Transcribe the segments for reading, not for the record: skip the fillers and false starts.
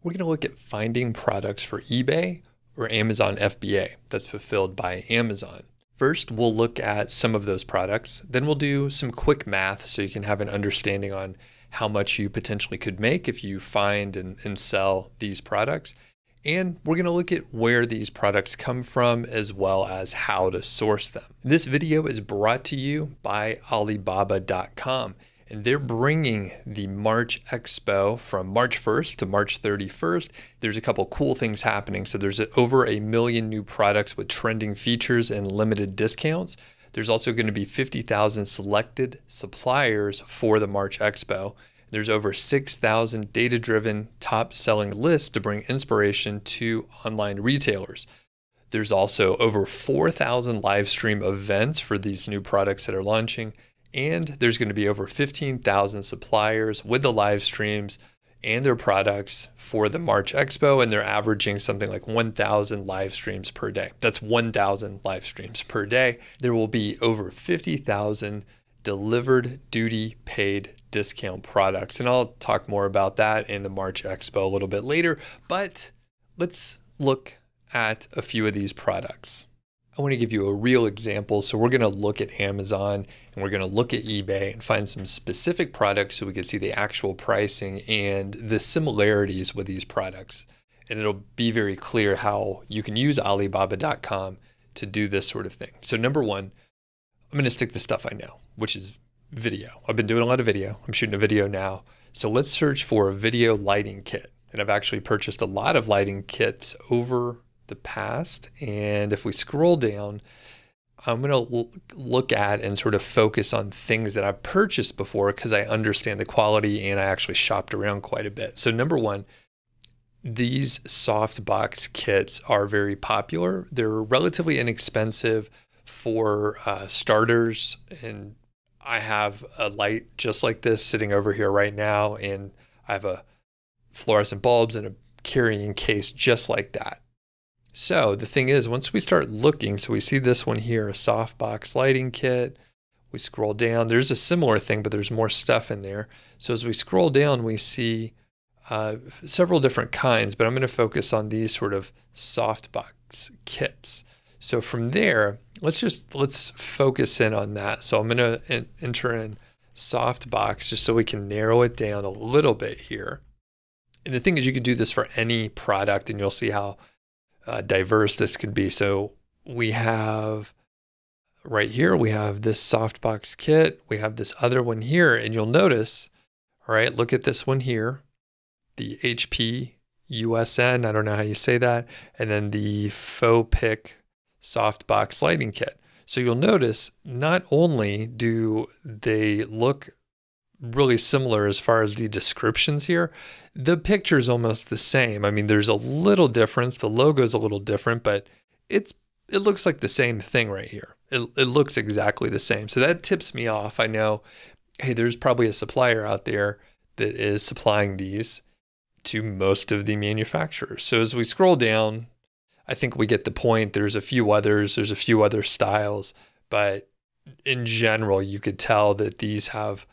We're going to look at finding products for eBay or Amazon FBA that's fulfilled by Amazon. First, we'll look at some of those products. Then we'll do some quick math so you can have an understanding on how much you potentially could make if you find and sell these products. And we're going to look at where these products come from as well as how to source them. This video is brought to you by Alibaba.com. And they're bringing the March Expo from March 1st to March 31st. There's a couple cool things happening. So there's over 1 million new products with trending features and limited discounts. There's also going to be 50,000 selected suppliers for the March Expo. There's over 6,000 data-driven top-selling lists to bring inspiration to online retailers. There's also over 4,000 live stream events for these new products that are launching. And there's going to be over 15,000 suppliers with the live streams and their products for the March Expo, and they're averaging something like 1,000 live streams per day. That's 1,000 live streams per day. There will be over 50,000 delivered duty paid discount products, and I'll talk more about that in the March Expo a little bit later, but let's look at a few of these products. I want to give you a real example. So we're going to look at Amazon and we're going to look at eBay and find some specific products so we can see the actual pricing and the similarities with these products. And it'll be very clear how you can use Alibaba.com to do this sort of thing. So number one, I'm going to stick to stuff I know, which is video. I've been doing a lot of video. I'm shooting a video now. So let's search for a video lighting kit. And I've actually purchased a lot of lighting kits over the past, and if we scroll down, I'm going to look at and sort of focus on things that I've purchased before because I understand the quality and I actually shopped around quite a bit. So number one, these softbox kits are very popular. They're relatively inexpensive for starters, and I have a light just like this sitting over here right now, and I have a fluorescent bulbs and a carrying case just like that. So the thing is, once we start looking, so we see this one here, a softbox lighting kit. We scroll down, there's a similar thing, but there's more stuff in there. So as we scroll down, we see several different kinds, but I'm going to focus on these sort of softbox kits. So from there, let's focus in on that. So I'm going to enter in softbox just so we can narrow it down a little bit here. And the thing is, you can do this for any product, and you'll see how diverse this could be. So we have right here, we have this softbox kit. We have this other one here, and you'll notice, all right, look at this one here, the HP USN. I don't know how you say that. And then the Faux Pick softbox lighting kit. So you'll notice not only do they look really similar as far as the descriptions here, the picture is almost the same. I mean, there's a little difference. The logo is a little different, but it looks like the same thing right here. It looks exactly the same. So that tips me off. I know, hey, there's probably a supplier out there that is supplying these to most of the manufacturers. So as we scroll down, I think we get the point. There's a few others. There's a few other styles, but in general, you could tell that these have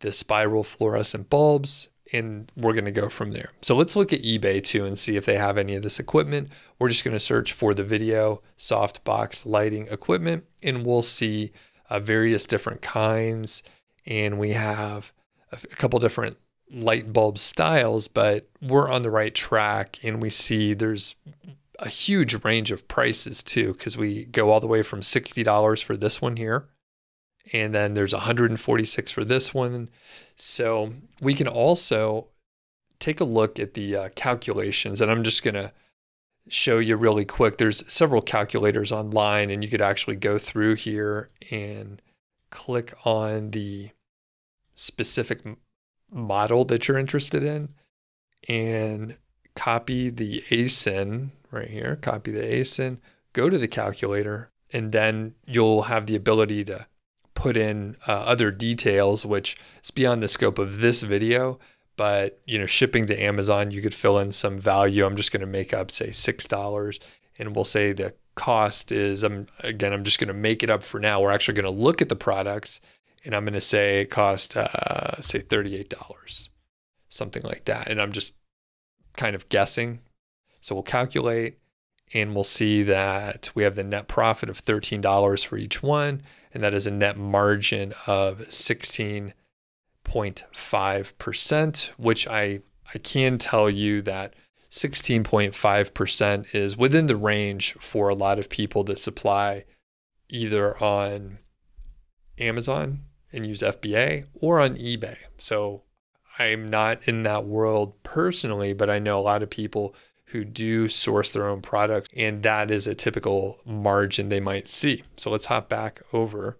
the spiral fluorescent bulbs, and we're going to go from there. So let's look at eBay too and see if they have any of this equipment. We're just going to search for the video softbox lighting equipment, and we'll see various different kinds. And we have a couple different light bulb styles, but we're on the right track, and we see there's a huge range of prices too, because we go all the way from $60 for this one here. And then there's $146 for this one. So we can also take a look at the calculations, and I'm just going to show you really quick. There's several calculators online, and you could actually go through here and click on the specific model that you're interested in and copy the ASIN right here, copy the ASIN, go to the calculator, and then you'll have the ability to put in other details, which is beyond the scope of this video, but shipping to Amazon, you could fill in some value. I'm just going to make up, say, $6, and we'll say the cost is, I'm just going to make it up for now. We're actually going to look at the products, and I'm going to say it cost, say $38, something like that. And I'm just kind of guessing. So we'll calculate and we'll see that we have the net profit of $13 for each one. And that is a net margin of 16.5%, which I can tell you that 16.5% is within the range for a lot of people that supply either on Amazon and use FBA or on eBay. So I'm not in that world personally, but I know a lot of people who do source their own products, and that is a typical margin they might see. So let's hop back over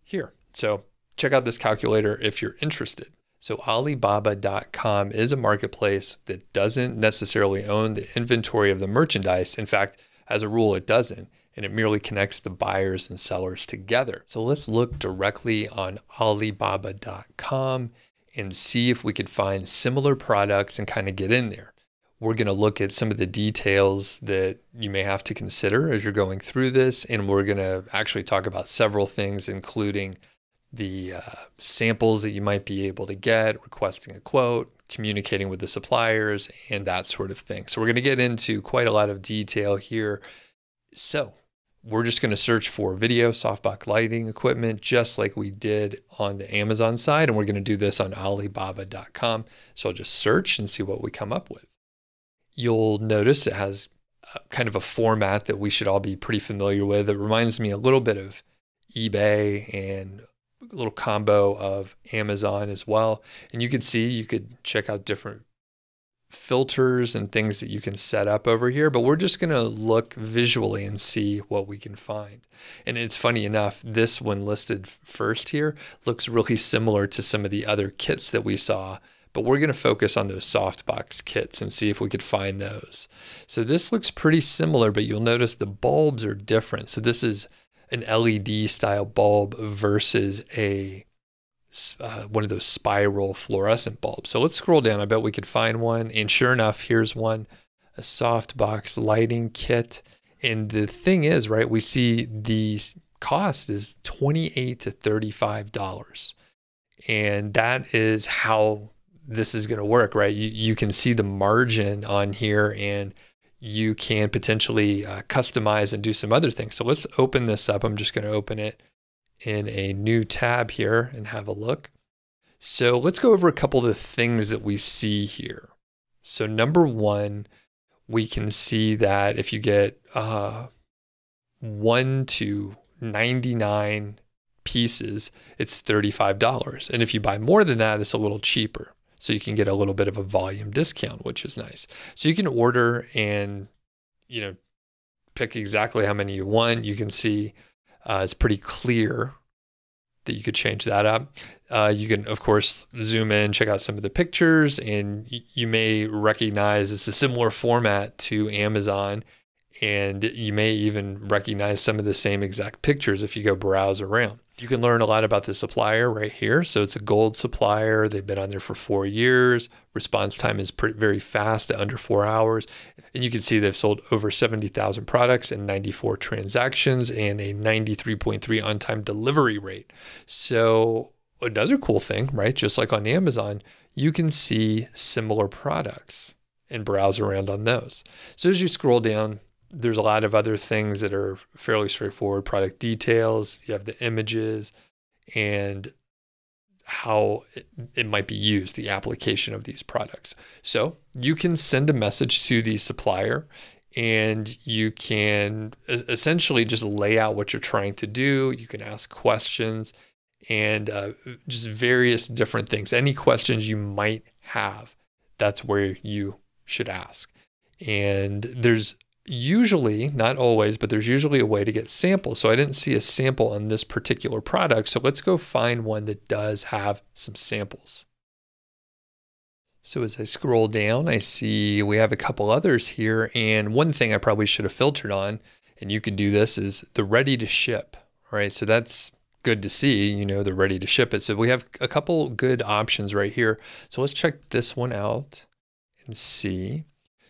here. So check out this calculator if you're interested. So Alibaba.com is a marketplace that doesn't necessarily own the inventory of the merchandise. In fact, as a rule, it doesn't, and it merely connects the buyers and sellers together. So let's look directly on Alibaba.com and see if we could find similar products and kind of get in there. We're going to look at some of the details that you may have to consider as you're going through this, and we're going to actually talk about several things, including the samples that you might be able to get, requesting a quote, communicating with the suppliers, and that sort of thing. So we're going to get into quite a lot of detail here. So we're just going to search for video softbox lighting equipment, just like we did on the Amazon side, and we're going to do this on Alibaba.com. So I'll just search and see what we come up with. You'll notice it has kind of a format that we should all be pretty familiar with. It reminds me a little bit of eBay and a little combo of Amazon as well. And you can see, you could check out different filters and things that you can set up over here, but we're just going to look visually and see what we can find. And it's funny enough, this one listed first here looks really similar to some of the other kits that we saw, but we're going to focus on those softbox kits and see if we could find those. So this looks pretty similar, but you'll notice the bulbs are different. So this is an LED style bulb versus a one of those spiral fluorescent bulbs. So let's scroll down. I bet we could find one. And sure enough, here's one, a softbox lighting kit. And the thing is, right, we see the cost is $28 to $35. And that is how this is going to work, right? You can see the margin on here, and you can potentially customize and do some other things. So let's open this up. I'm just going to open it in a new tab here and have a look. So let's go over a couple of the things that we see here. So number one, we can see that if you get 1 to 99 pieces, it's $35. And if you buy more than that, it's a little cheaper. So you can get a little bit of a volume discount, which is nice. So you can order and, pick exactly how many you want. You can see it's pretty clear that you could change that up. You can, of course, zoom in, check out some of the pictures, and you may recognize it's a similar format to Amazon, and you may even recognize some of the same exact pictures if you go browse around. You can learn a lot about the supplier right here. So it's a gold supplier. They've been on there for 4 years. Response time is very fast at under 4 hours. And you can see they've sold over 70,000 products and 94 transactions and a 93.3 on-time delivery rate. So another cool thing, right? Just like on Amazon, you can see similar products and browse around on those. So as you scroll down, there's a lot of other things that are fairly straightforward. Product details, you have the images and how it might be used, the application of these products. So you can send a message to the supplier and you can essentially just lay out what you're trying to do. You can ask questions and just various different things. Any questions you might have, that's where you should ask. And there's usually, not always, but there's usually a way to get samples. So I didn't see a sample on this particular product. So let's go find one that does have some samples. So as I scroll down, I see we have a couple others here. And one thing I probably should have filtered on, and you can do this, is the ready to ship, right? So that's good to see, they're ready to ship it. So we have a couple good options right here. So let's check this one out and see.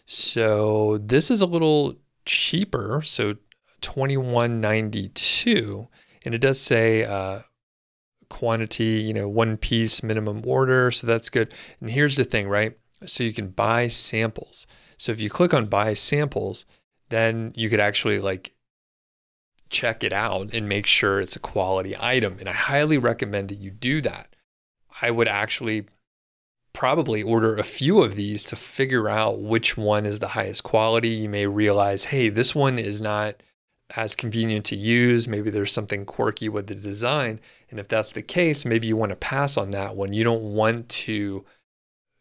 So this is a little cheaper, so $21.92, and it does say quantity, 1 piece minimum order, so that's good. And here's the thing, right? so you can buy samples. So if you click on buy samples, then you could actually like check it out and make sure it's a quality item. And I highly recommend that you do that. I would actually probably order a few of these to figure out which one is the highest quality. You may realize, hey, this one is not as convenient to use. Maybe there's something quirky with the design. And if that's the case, maybe you want to pass on that one. You don't want to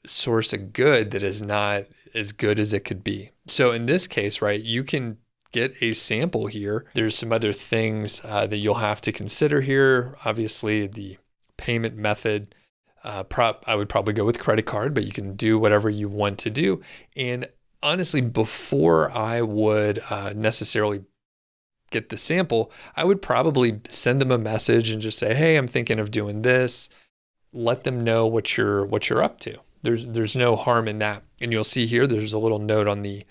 source a good that is not as good as it could be. So in this case, right, you can get a sample here. There's some other things that you'll have to consider here. Obviously, the payment method, I would probably go with credit card, but you can do whatever you want to do. And honestly, before I would necessarily get the sample, I would probably send them a message and just say, hey, I'm thinking of doing this. Let them know what you're up to. There's no harm in that. And you'll see here, there's a little note on the,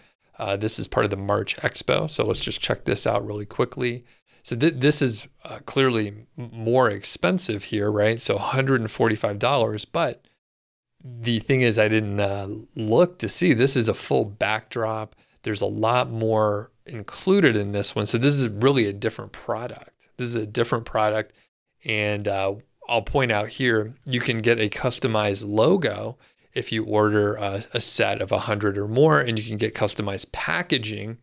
this is part of the March Expo. So let's just check this out really quickly. So this is clearly more expensive here, right? So $145, but the thing is I didn't look to see, this is a full backdrop. There's a lot more included in this one. So this is really a different product. This is a different product. And I'll point out here, you can get a customized logo if you order a set of 100 or more, and you can get customized packaging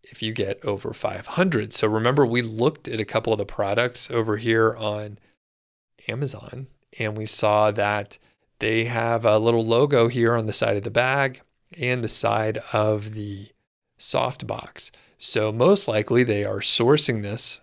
if you get over 500. So remember, we looked at a couple of the products over here on Amazon, and we saw that they have a little logo here on the side of the bag and the side of the softbox. So most likely they are sourcing this.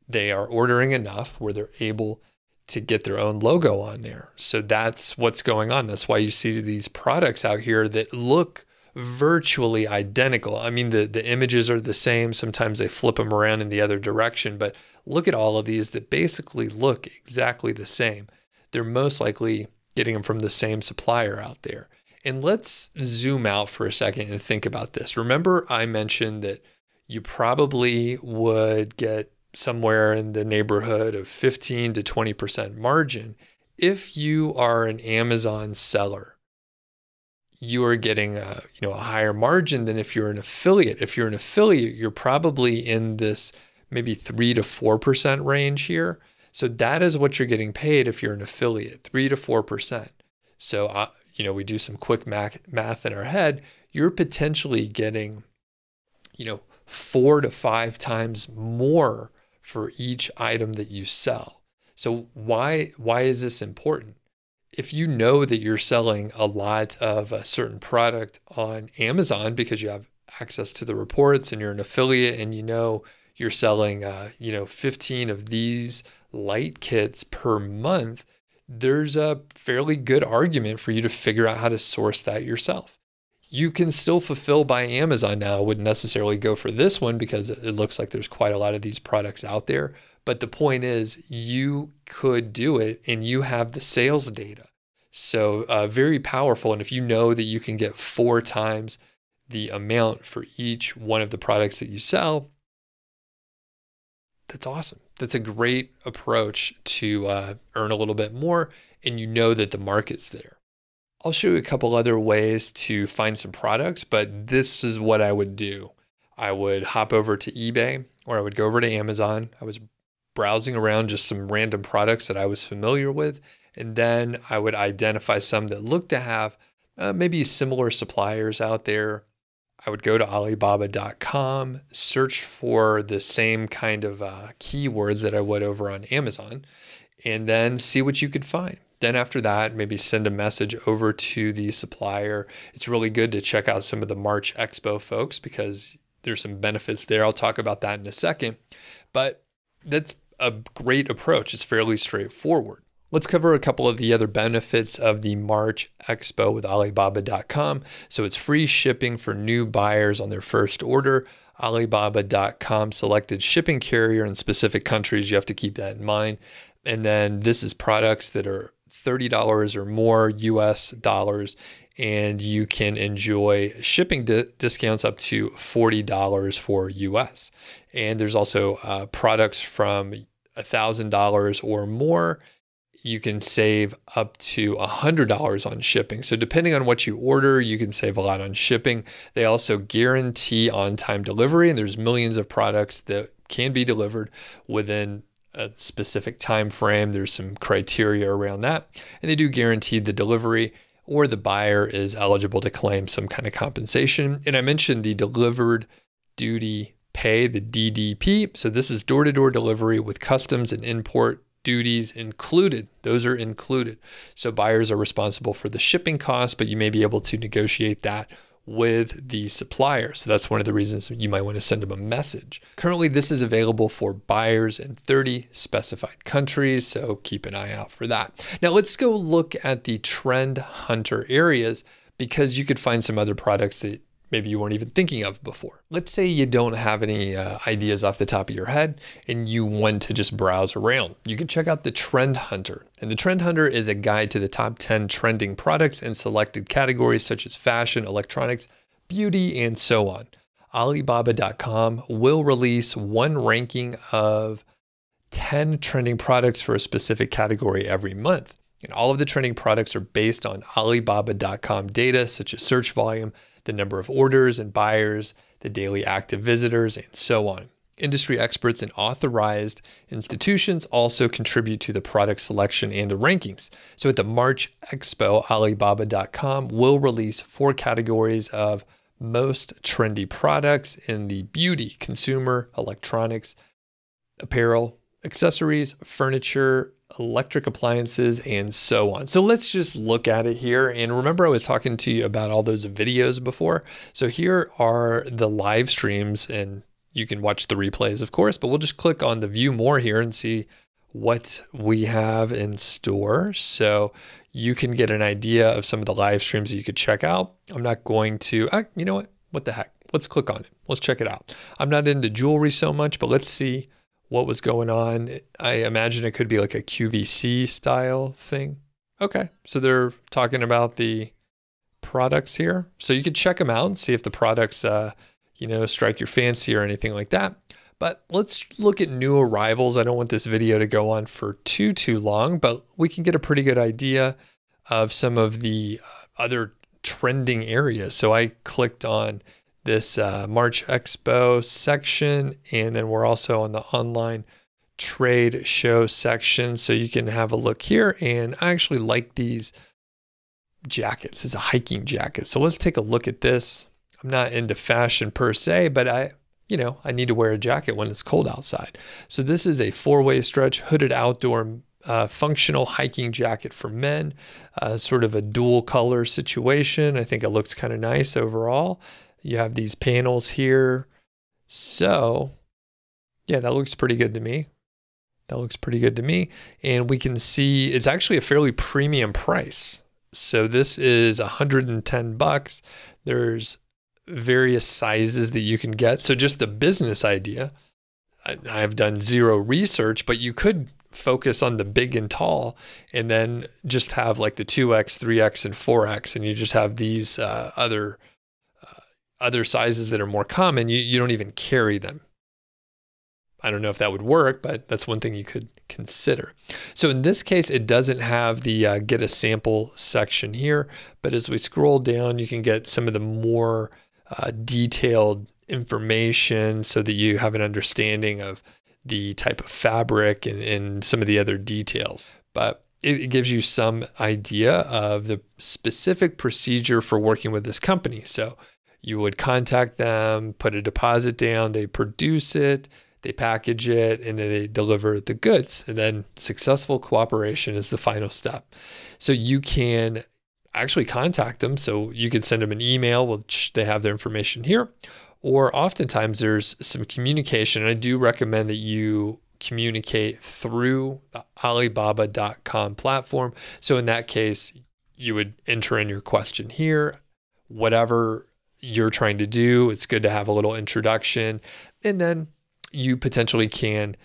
They are ordering enough where they're able to get their own logo on there. So that's what's going on. That's why you see these products out here that look virtually identical. I mean, the images are the same. Sometimes they flip them around in the other direction, but look at all of these that basically look exactly the same. They're most likely getting them from the same supplier out there. And let's zoom out for a second and think about this. Remember, I mentioned that you probably would get somewhere in the neighborhood of 15 to 20% margin. If you are an Amazon seller, you are getting a higher margin than if you're an affiliate. If you're an affiliate, you're probably in this maybe 3 to 4% range here. So that is what you're getting paid if you're an affiliate, 3 to 4%. So, we do some quick math in our head. You're potentially getting, 4 to 5 times more for each item that you sell. So why is this important? If you know that you're selling a lot of a certain product on Amazon because you have access to the reports and you're an affiliate and you're selling 15 of these light kits per month, there's a fairly good argument for you to figure out how to source that yourself. You can still fulfill by Amazon now. I wouldn't necessarily go for this one because it looks like there's quite a lot of these products out there. But the point is, you could do it and you have the sales data. So very powerful. And if you know that you can get 4 times the amount for each one of the products that you sell, that's awesome. That's a great approach to earn a little bit more, and you know that the market's there. I'll show you a couple other ways to find some products, but this is what I would do. I would hop over to eBay, or I would go over to Amazon. I was browsing around just some random products that I was familiar with, and then I would identify some that looked to have maybe similar suppliers out there. I would go to Alibaba.com, search for the same kind of keywords that I would over on Amazon, and then see what you could find. Then after that, maybe send a message over to the supplier. It's really good to check out some of the March Expo folks because there's some benefits there. I'll talk about that in a second, but that's a great approach. It's fairly straightforward. Let's cover a couple of the other benefits of the March Expo with Alibaba.com. So it's free shipping for new buyers on their first order. Alibaba.com selected shipping carrier in specific countries. You have to keep that in mind. And then this is products that are $30 or more US dollars, and you can enjoy shipping discounts up to $40 for US. And there's also products from $1,000 or more you can save up to $100 on shipping. So depending on what you order, you can save a lot on shipping. They also guarantee on-time delivery, and there's millions of products that can be delivered within a specific time frame. There's some criteria around that, and they do guarantee the delivery, or the buyer is eligible to claim some kind of compensation. And I mentioned the delivered duty pay, the DDP. So this is door-to-door delivery with customs and import duties included. Those are included. So buyers are responsible for the shipping costs, but you may be able to negotiate that with the supplier. So that's one of the reasons you might want to send them a message. Currently, this is available for buyers in 30 specified countries, so keep an eye out for that. Now let's go look at the trend hunter areas, because you could find some other products that maybe you weren't even thinking of before. Let's say you don't have any ideas off the top of your head and you want to just browse around. You can check out the Trend Hunter. And the Trend Hunter is a guide to the top 10 trending products in selected categories such as fashion, electronics, beauty, and so on. Alibaba.com will release one ranking of 10 trending products for a specific category every month. And all of the trending products are based on Alibaba.com data, such as search volume, the number of orders and buyers, the daily active visitors, and so on. Industry experts and authorized institutions also contribute to the product selection and the rankings. So at the March Expo, Alibaba.com will release 4 categories of most trendy products in the beauty, consumer, electronics, apparel, accessories, furniture, electric appliances, and so on. So let's just look at it here. And remember, I was talking to you about all those videos before. So here are the live streams, and you can watch the replays, of course, but we'll just click on the view more here and see what we have in store. So you can get an idea of some of the live streams that you could check out. I'm not going to, you know what the heck? Let's click on it. Let's check it out. I'm not into jewelry so much, but let's see what was going on. I imagine it could be like a QVC style thing. Okay, so they're talking about the products here. So you could check them out and see if the products, strike your fancy or anything like that. But let's look at new arrivals. I don't want this video to go on for too long, but we can get a pretty good idea of some of the other trending areas. So I clicked on this March Expo section, and then we're also on the online trade show section. So you can have a look here, and I actually like these jackets. It's a hiking jacket. So let's take a look at this. I'm not into fashion per se, but I need to wear a jacket when it's cold outside. So this is a 4-way stretch hooded outdoor functional hiking jacket for men, sort of a dual color situation. I think it looks kind of nice overall. You have these panels here. So yeah, that looks pretty good to me. And we can see it's actually a fairly premium price. So this is $110. There's various sizes that you can get. So just a business idea. I've done zero research, but you could focus on the big and tall and then just have like the 2X, 3X, and 4X. And you just have these other sizes that are more common. You don't even carry them. I don't know if that would work, but that's one thing you could consider. So in this case, it doesn't have the get a sample section here, but as we scroll down, you can get some of the more detailed information so that you have an understanding of the type of fabric and some of the other details. But it gives you some idea of the specific procedure for working with this company. So you would contact them, put a deposit down, they produce it, they package it, and then they deliver the goods. And then successful cooperation is the final step. So you can actually contact them. So you can send them an email, which they have their information here. Or oftentimes there's some communication. And I do recommend that you communicate through the Alibaba.com platform. So in that case, you would enter in your question here, whatever you're trying to do. It's good to have a little introduction, and then you potentially can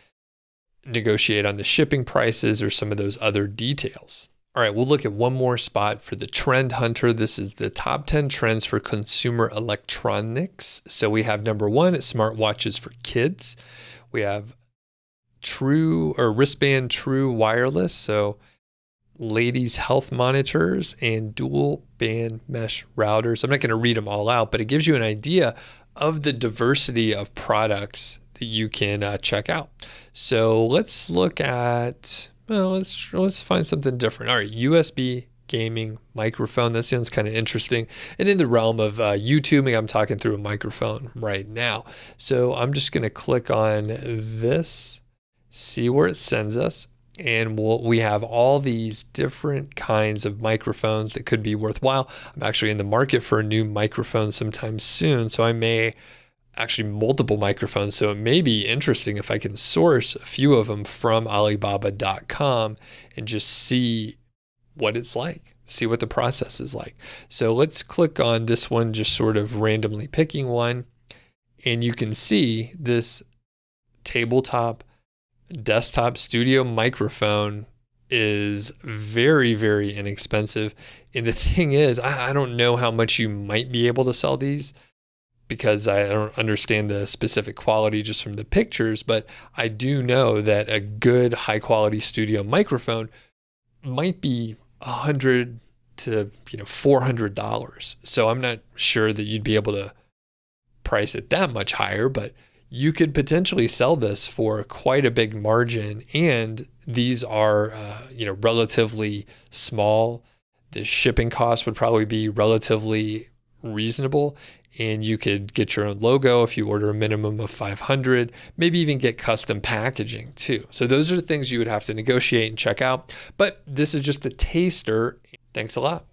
negotiate on the shipping prices or some of those other details. All right, we'll look at one more spot for the Trend Hunter. This is the top 10 trends for consumer electronics. So we have number 1, smartwatches for kids. We have wristband true wireless. So ladies' health monitors, and dual band mesh routers. I'm not going to read them all out, but it gives you an idea of the diversity of products that you can check out. So let's look at, well, let's find something different. All right, USB gaming microphone. That sounds kind of interesting. And in the realm of YouTubing, I'm talking through a microphone right now. So I'm just going to click on this, see where it sends us. And we have all these different kinds of microphones that could be worthwhile. I'm actually in the market for a new microphone sometime soon. So I may actually multiple microphones. So it may be interesting if I can source a few of them from Alibaba.com and just see what it's like, see what the process is like. So let's click on this one, just sort of randomly picking one. And you can see this tabletop desktop studio microphone is very, very inexpensive. And the thing is, I don't know how much you might be able to sell these because I don't understand the specific quality just from the pictures, but I do know that a good high quality studio microphone might be $100 to $400. So I'm not sure that you'd be able to price it that much higher, but you could potentially sell this for quite a big margin. And these are relatively small. The shipping cost would probably be relatively reasonable. And you could get your own logo if you order a minimum of 500, maybe even get custom packaging too. So those are the things you would have to negotiate and check out. But this is just a taster. Thanks a lot.